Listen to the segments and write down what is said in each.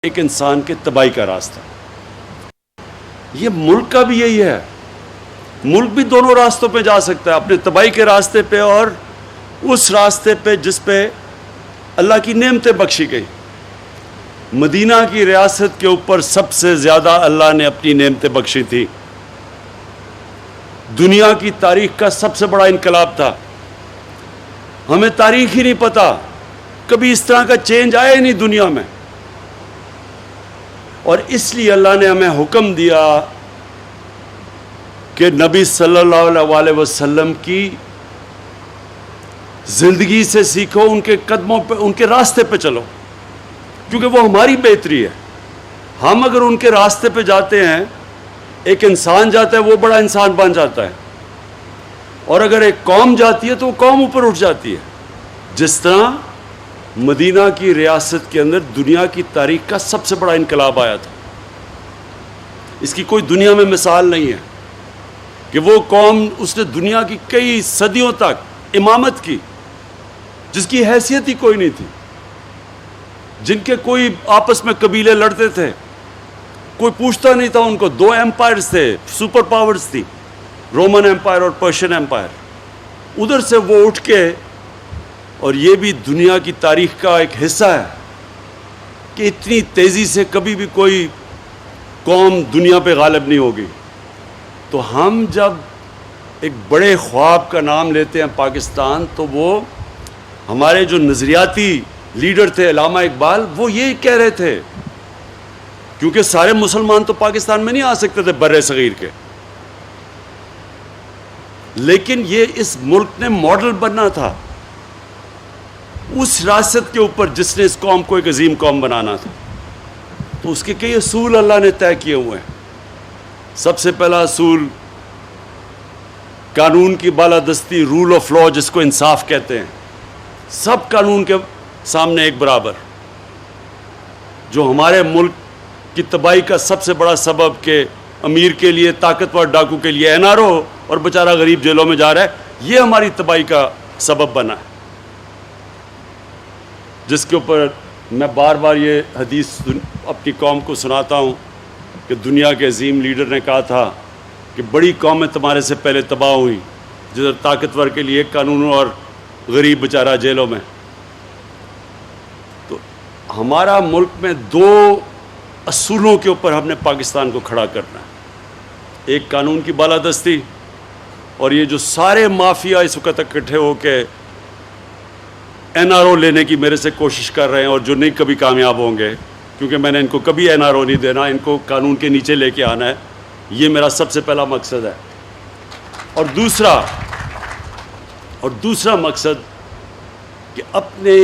ایک انسان کے تباہی کا راستہ. یہ ملک کا بھی یہی ہے. ملک بھی دونوں راستوں پہ جا سکتا ہے, اپنے تباہی کے راستے پہ اور اس راستے پہ جس پہ اللہ کی نعمتیں بخشی گئی. مدینہ کی ریاست کے اوپر سب سے زیادہ اللہ نے اپنی نعمتیں بخشی تھی. دنیا کی تاریخ کا سب سے بڑا انقلاب تھا. ہمیں تاریخ ہی نہیں پتا, کبھی اس طرح کا چینج آیا ہی نہیں دنیا میں. اور اس لیے اللہ نے ہمیں حکم دیا کہ نبی صلی اللہ علیہ وسلم کی زندگی سے سیکھو, ان کے قدموں پہ, ان کے راستے پہ چلو, کیونکہ وہ ہماری بہتری ہے. ہم اگر ان کے راستے پہ جاتے ہیں, ایک انسان جاتا ہے وہ بڑا انسان بن جاتا ہے, اور اگر ایک قوم جاتی ہے تو وہ قوم اوپر اٹھ جاتی ہے. جس طرح مدینہ کی ریاست کے اندر دنیا کی تاریخ کا سب سے بڑا انقلاب آیا تھا. اس کی کوئی دنیا میں مثال نہیں ہے کہ وہ قوم, اس نے دنیا کی کئی صدیوں تک امامت کی, جس کی حیثیت ہی کوئی نہیں تھی, جن کے کوئی آپس میں قبیلے لڑتے تھے, کوئی پوچھتا نہیں تھا ان کو. 2 ایمپائرز تھے, سپر پاورز تھی, رومن ایمپائر اور پرشین ایمپائر. ادھر سے وہ اٹھ کے, اور یہ بھی دنیا کی تاریخ کا ایک حصہ ہے کہ اتنی تیزی سے کبھی بھی کوئی قوم دنیا پہ غالب نہیں ہوگی. تو ہم جب ایک بڑے خواب کا نام لیتے ہیں پاکستان, تو وہ ہمارے جو نظریاتی لیڈر تھے علامہ اقبال, وہ یہ کہہ رہے تھے, کیونکہ سارے مسلمان تو پاکستان میں نہیں آ سکتے تھے بر صغیر کے, لیکن یہ اس ملک نے ماڈل بننا تھا اس ریاست کے اوپر جس نے اس قوم کو ایک عظیم قوم بنانا تھا. تو اس کے کئی اصول اللہ نے طے کیے ہوئے ہیں. سب سے پہلا اصول قانون کی بالادستی, رول آف لا, جس کو انصاف کہتے ہیں. سب قانون کے سامنے ایک برابر. جو ہمارے ملک کی تباہی کا سب سے بڑا سبب کہ امیر کے لیے, طاقتور ڈاکو کے لیے NRO اور بیچارہ غریب جیلوں میں جا رہا ہے, یہ ہماری تباہی کا سبب بنا ہے. جس کے اوپر میں بار بار یہ حدیث اپنی قوم کو سناتا ہوں کہ دنیا کے عظیم لیڈر نے کہا تھا کہ بڑی قومیں تمہارے سے پہلے تباہ ہوئیں, جدھر طاقتور کے لیے ایک قانون اور غریب بیچارہ جیلوں میں. تو ہمارا ملک میں 2 اصولوں کے اوپر ہم نے پاکستان کو کھڑا کرنا ہے. ایک قانون کی بالادستی, اور یہ جو سارے مافیا اس وقت اکٹھے ہو کے NRO لینے کی میرے سے کوشش کر رہے ہیں, اور جو نہیں کبھی کامیاب ہوں گے, کیونکہ میں نے ان کو کبھی NRO نہیں دینا, ان کو قانون کے نیچے لے کے آنا ہے. یہ میرا سب سے پہلا مقصد ہے. اور دوسرا مقصد کہ اپنے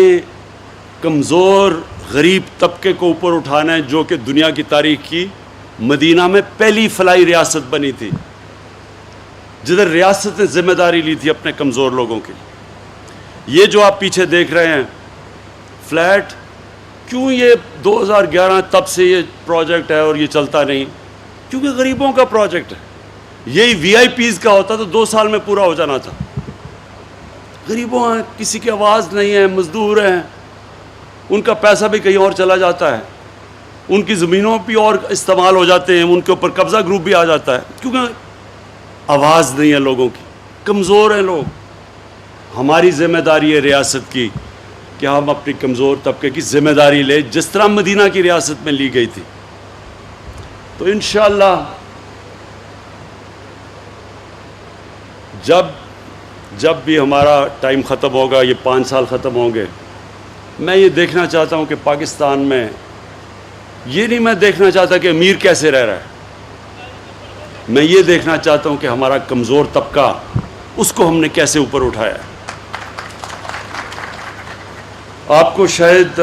کمزور غریب طبقے کو اوپر اٹھانا ہے, جو کہ دنیا کی تاریخ کی مدینہ میں پہلی فلاحی ریاست بنی تھی, جدھر ریاست نے ذمہ داری لی تھی اپنے کمزور لوگوں کی. یہ جو آپ پیچھے دیکھ رہے ہیں فلیٹ, کیوں یہ 2011 تب سے یہ پروجیکٹ ہے اور یہ چلتا نہیں؟ کیونکہ غریبوں کا پروجیکٹ ہے. یہی VIPs کا ہوتا تو 2 سال میں پورا ہو جانا تھا. غریبوں ہیں, کسی کی آواز نہیں ہے, مزدور ہیں, ان کا پیسہ بھی کہیں اور چلا جاتا ہے, ان کی زمینوں بھی اور استعمال ہو جاتے ہیں, ان کے اوپر قبضہ گروپ بھی آ جاتا ہے, کیونکہ آواز نہیں ہے لوگوں کی, کمزور ہیں لوگ. ہماری ذمہ داری ہے ریاست کی کہ ہم اپنی کمزور طبقے کی ذمہ داری لیں, جس طرح مدینہ کی ریاست میں لی گئی تھی. تو انشاءاللہ جب بھی ہمارا ٹائم ختم ہوگا, یہ 5 سال ختم ہوں گے, میں یہ دیکھنا چاہتا ہوں کہ پاکستان میں, یہ نہیں میں دیکھنا چاہتا کہ امیر کیسے رہ رہا ہے, میں یہ دیکھنا چاہتا ہوں کہ ہمارا کمزور طبقہ, اس کو ہم نے کیسے اوپر اٹھایا ہے. آپ کو شاید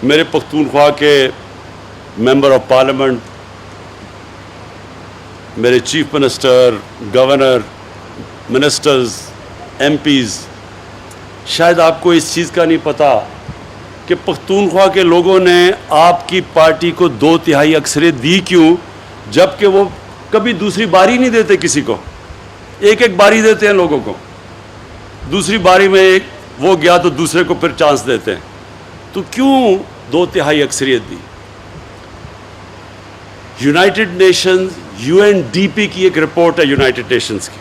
میرے پختونخوا کے ممبر آف پارلیمنٹ, میرے chief minister, governor, ministers, MPs, شاید آپ کو اس چیز کا نہیں پتا کہ پختونخوا کے لوگوں نے آپ کی پارٹی کو 2/3 اکثریت دی. کیوں؟ جبکہ وہ کبھی دوسری باری نہیں دیتے کسی کو, ایک باری دیتے ہیں لوگوں کو, دوسری باری میں ایک وہ گیا تو دوسرے کو پھر چانس دیتے ہیں. تو کیوں 2/3 اکثریت دی. یونائٹڈ نیشنز UNDP کی ایک رپورٹ ہے یونائٹڈ نیشنز کی,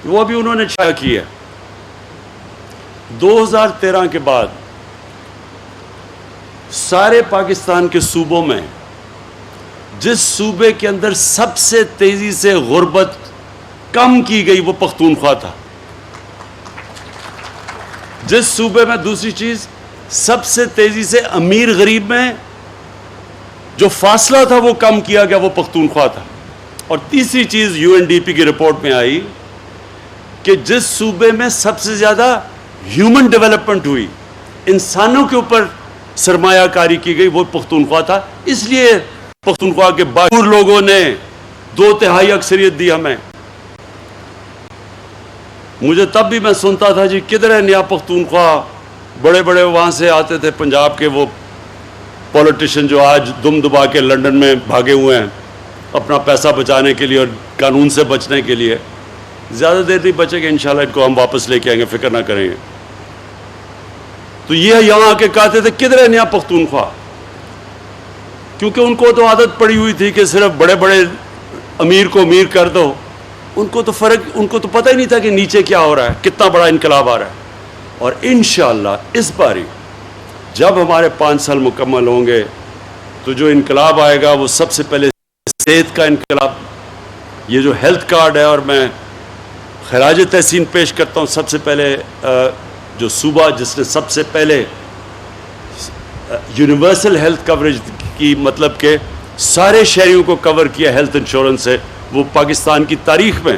وہ بھی انہوں نے شائع کی ہے. 2013 کے بعد سارے پاکستان کے صوبوں میں جس صوبے کے اندر سب سے تیزی سے غربت کم کی گئی وہ پختونخوا تھا. جس صوبے میں, دوسری چیز, سب سے تیزی سے امیر غریب میں جو فاصلہ تھا وہ کم کیا گیا وہ پختونخوا تھا. اور تیسری چیز UNDP کی رپورٹ میں آئی کہ جس صوبے میں سب سے زیادہ ہیومن ڈیولپمنٹ ہوئی, انسانوں کے اوپر سرمایہ کاری کی گئی, وہ پختونخوا تھا. اس لیے پختونخوا کے باقی لوگوں نے 2/3 اکثریت دی ہمیں. مجھے تب بھی میں سنتا تھا جی کدھر ہے نیا پختونخوا, بڑے بڑے وہاں سے آتے تھے پنجاب کے وہ پولیٹیشین جو آج دم دبا کے لنڈن میں بھاگے ہوئے ہیں اپنا پیسہ بچانے کے لیے اور قانون سے بچنے کے لیے. زیادہ دیر نہیں بچے گا انشاءاللہ, ان کو ہم واپس لے کے آئیں گے, فکر نہ کریں گے. تو یہ یہاں آ کے کہتے تھے کدھر ہے نیا پختونخوا, کیونکہ ان کو تو عادت پڑی ہوئی تھی کہ صرف بڑے بڑے امیر کو امیر کر دو. ان کو تو پتہ ہی نہیں تھا کہ نیچے کیا ہو رہا ہے, کتنا بڑا انقلاب آ رہا ہے. اور انشاءاللہ اس باری جب ہمارے 5 سال مکمل ہوں گے تو جو انقلاب آئے گا وہ سب سے پہلے صحت کا انقلاب. یہ جو ہیلتھ کارڈ ہے, اور میں خراج تحسین پیش کرتا ہوں سب سے پہلے جو صوبہ جس نے سب سے پہلے یونیورسل ہیلتھ کوریج کی, مطلب کہ سارے شہریوں کو کور کیا ہیلتھ انشورنس سے, وہ پاکستان کی تاریخ میں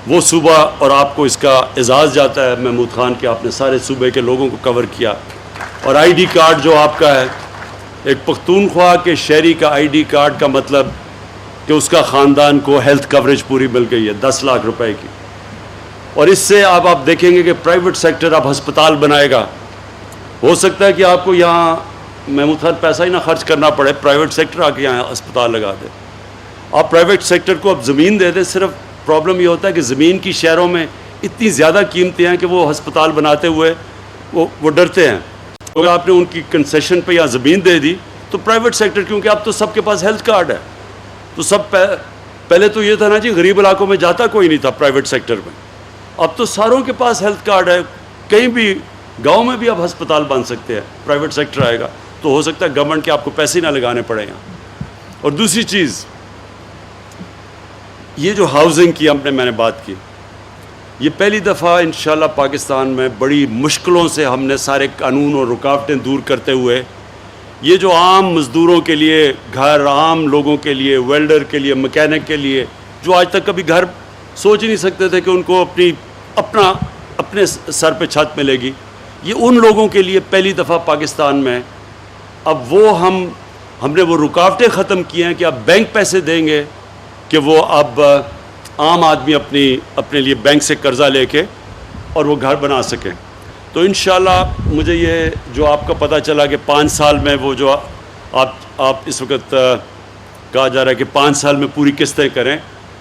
وہ صوبہ, اور آپ کو اس کا اعزاز جاتا ہے محمود خان کہ آپ نے سارے صوبے کے لوگوں کو کور کیا. اور ID کارڈ جو آپ کا ہے, ایک پختونخوا کے شہری کا ID کارڈ کا مطلب کہ اس کا خاندان کو ہیلتھ کوریج پوری مل گئی ہے 10 لاکھ روپے کی. اور اس سے آپ دیکھیں گے کہ پرائیویٹ سیکٹر اب ہسپتال بنائے گا. ہو سکتا ہے کہ آپ کو یہاں محمود خان پیسہ ہی نہ خرچ کرنا پڑے, پرائیویٹ سیکٹر آ کے یہاں ہسپتال لگا دے. آپ پرائیویٹ سیکٹر کو اب زمین دے دیں. صرف پرابلم یہ ہوتا ہے کہ زمین کی شہروں میں اتنی زیادہ قیمتیں ہیں کہ وہ ہسپتال بناتے ہوئے وہ ڈرتے ہیں. اگر آپ نے ان کی کنسیشن پہ یا زمین دے دی تو پرائیویٹ سیکٹر, کیونکہ اب تو سب کے پاس ہیلتھ کارڈ ہے, تو سب پہلے تو یہ تھا نا جی غریب علاقوں میں جاتا کوئی نہیں تھا پرائیویٹ سیکٹر میں, اب تو ساروں کے پاس ہیلتھ کارڈ ہے. کہیں بھی گاؤں میں بھی اب ہسپتال بن سکتے ہیں, پرائیویٹ سیکٹر آئے گا تو ہو سکتا ہے گورنمنٹ کے آپ کو پیسے نہ لگانے پڑے گا. اور دوسری چیز, یہ جو ہاؤسنگ کی میں نے بات کی, یہ پہلی دفعہ انشاءاللہ پاکستان میں بڑی مشکلوں سے ہم نے سارے قانون اور رکاوٹیں دور کرتے ہوئے یہ جو عام مزدوروں کے لیے گھر, عام لوگوں کے لیے, ویلڈر کے لیے, مکینک کے لیے, جو آج تک کبھی گھر سوچ ہی نہیں سکتے تھے کہ ان کو اپنے سر پہ چھت ملے گی, یہ ان لوگوں کے لیے پہلی دفعہ پاکستان میں اب وہ ہم نے وہ رکاوٹیں ختم کی ہیں کہ اب بینک پیسے دیں گے کہ وہ اب عام آدمی اپنے لیے بینک سے قرضہ لے کے اور وہ گھر بنا سکیں. تو انشاءاللہ مجھے یہ جو آپ کا پتہ چلا کہ 5 سال میں وہ جو آپ اس وقت کہا جا رہا ہے کہ 5 سال میں پوری قسطیں کریں,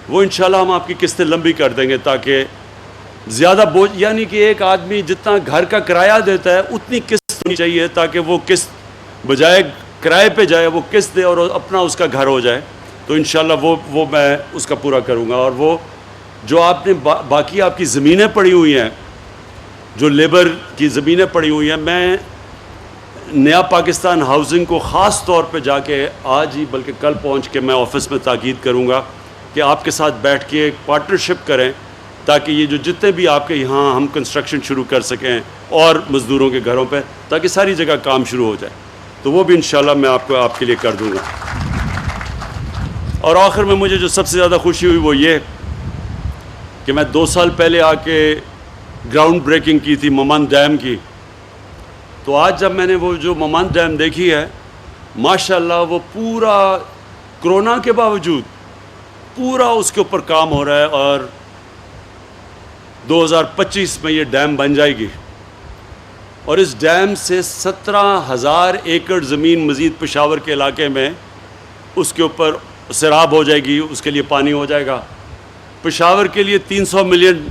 وہ انشاءاللہ ہم آپ کی قسطیں لمبی کر دیں گے تاکہ زیادہ بوجھ, یعنی کہ ایک آدمی جتنا گھر کا کرایہ دیتا ہے اتنی قسط ہونی چاہیے تاکہ وہ قسط بجائے کرائے پہ جائے وہ قسط دے اور اپنا اس کا گھر ہو جائے. تو انشاءاللہ وہ میں اس کا پورا کروں گا. اور وہ جو آپ نے باقی آپ کی زمینیں پڑی ہوئی ہیں, جو لیبر کی زمینیں پڑی ہوئی ہیں, میں نیا پاکستان ہاؤسنگ کو خاص طور پہ جا کے آج ہی بلکہ کل پہنچ کے میں آفس میں تاکید کروں گا کہ آپ کے ساتھ بیٹھ کے ایک پارٹنرشپ کریں تاکہ یہ جو جتنے بھی آپ کے یہاں ہم کنسٹرکشن شروع کر سکیں اور مزدوروں کے گھروں پہ, تاکہ ساری جگہ کام شروع ہو جائے. تو وہ بھی انشاءاللہ میں آپ کے لیے کر دوں گا. اور آخر میں مجھے جو سب سے زیادہ خوشی ہوئی وہ یہ کہ میں 2 سال پہلے آ کے گراؤنڈ بریکنگ کی تھی ممند ڈیم کی. تو آج جب میں نے وہ جو ممند ڈیم دیکھی ہے, ماشاءاللہ وہ پورا کرونا کے باوجود پورا اس کے اوپر کام ہو رہا ہے, اور 2025 میں یہ ڈیم بن جائے گی. اور اس ڈیم سے 17,000 ایکڑ زمین مزید پشاور کے علاقے میں اس کے اوپر سیراب ہو جائے گی, اس کے لیے پانی ہو جائے گا. پشاور کے لیے 300 ملین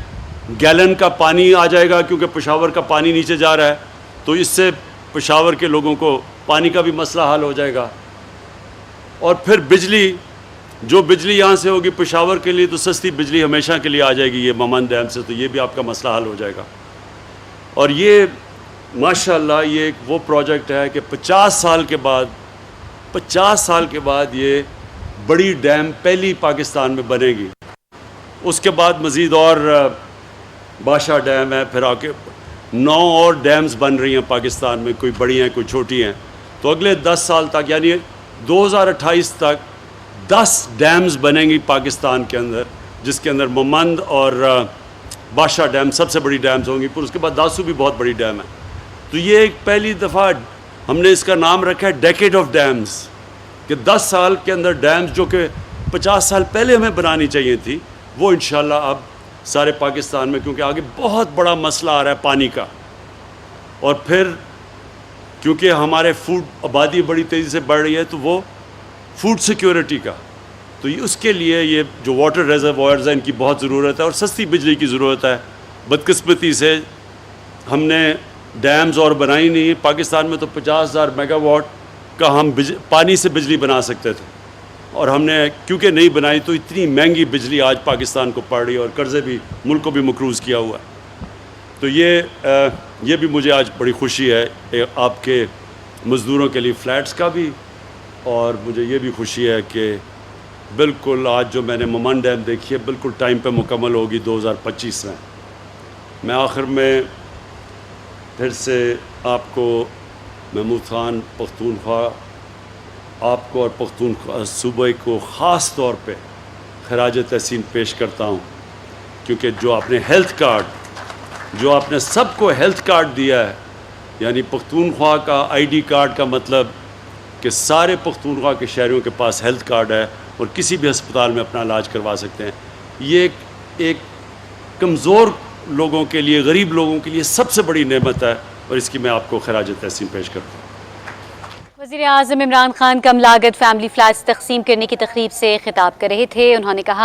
گیلن کا پانی آ جائے گا کیونکہ پشاور کا پانی نیچے جا رہا ہے. تو اس سے پشاور کے لوگوں کو پانی کا بھی مسئلہ حل ہو جائے گا. اور پھر بجلی، جو بجلی یہاں سے ہوگی پشاور کے لیے تو سستی بجلی ہمیشہ کے لیے آ جائے گی یہ ممند ڈیم سے، تو یہ بھی آپ کا مسئلہ حل ہو جائے گا. اور یہ ماشاءاللہ یہ ایک وہ پروجیکٹ ہے کہ 50 سال کے بعد یہ بڑی ڈیم پہلی پاکستان میں بنے گی. اس کے بعد مزید اور باشا ڈیم ہے، پھر آگے 9 اور ڈیمز بن رہی ہیں پاکستان میں، کوئی بڑی ہیں کوئی چھوٹی ہیں. تو اگلے 10 سال تک یعنی 2028 تک 10 ڈیمز بنیں گی پاکستان کے اندر، جس کے اندر ممند اور باشا ڈیم سب سے بڑی ڈیمز ہوں گی. پھر اس کے بعد داسو بھی بہت بڑی ڈیم ہے. تو یہ ایک پہلی دفعہ ہم نے اس کا نام رکھا ہے ڈیکیڈ آف ڈیمز، کہ 10 سال کے اندر ڈیمز جو کہ 50 سال پہلے ہمیں بنانی چاہیے تھی وہ انشاءاللہ اب سارے پاکستان میں، کیونکہ آگے بہت بڑا مسئلہ آ رہا ہے پانی کا. اور پھر کیونکہ ہمارے فوڈ آبادی بڑی تیزی سے بڑھ رہی ہے تو وہ فوڈ سیکیورٹی کا، تو اس کے لیے یہ جو واٹر ریزروائرز ہیں ان کی بہت ضرورت ہے اور سستی بجلی کی ضرورت ہے. بدقسمتی سے ہم نے ڈیمز اور بنائی نہیں. پاکستان میں تو 50,000 میگا واٹ کا ہم پانی سے بجلی بنا سکتے تھے، اور ہم نے کیونکہ نہیں بنائی تو اتنی مہنگی بجلی آج پاکستان کو پڑ رہی ہے اور قرضے بھی ملک کو بھی مقروض کیا ہوا ہے. تو یہ بھی مجھے آج بڑی خوشی ہے آپ کے مزدوروں کے لیے فلیٹس کا بھی، اور مجھے یہ بھی خوشی ہے کہ بالکل آج جو میں نے ممند ڈیم دیکھی ہے بالکل ٹائم پہ مکمل ہوگی 2025 میں. میں آخر میں پھر سے آپ کو محمود خان پختونخوا، آپ کو اور پختونخوا صوبے کو خاص طور پہ خراج تحسین پیش کرتا ہوں، کیونکہ جو آپ نے ہیلتھ کارڈ، جو آپ نے سب کو ہیلتھ کارڈ دیا ہے، یعنی پختونخوا کا آئی ڈی کارڈ کا مطلب کہ سارے پختونخوا کے شہریوں کے پاس ہیلتھ کارڈ ہے اور کسی بھی ہسپتال میں اپنا علاج کروا سکتے ہیں. یہ ایک کمزور لوگوں کے لیے، غریب لوگوں کے لیے سب سے بڑی نعمت ہے، اور اس کی میں آپ کو خراج تحسین پیش کرتا ہوں. وزیر اعظم عمران خان کم لاگت فیملی فلیٹس تقسیم کرنے کی تقریب سے خطاب کر رہے تھے. انہوں نے کہا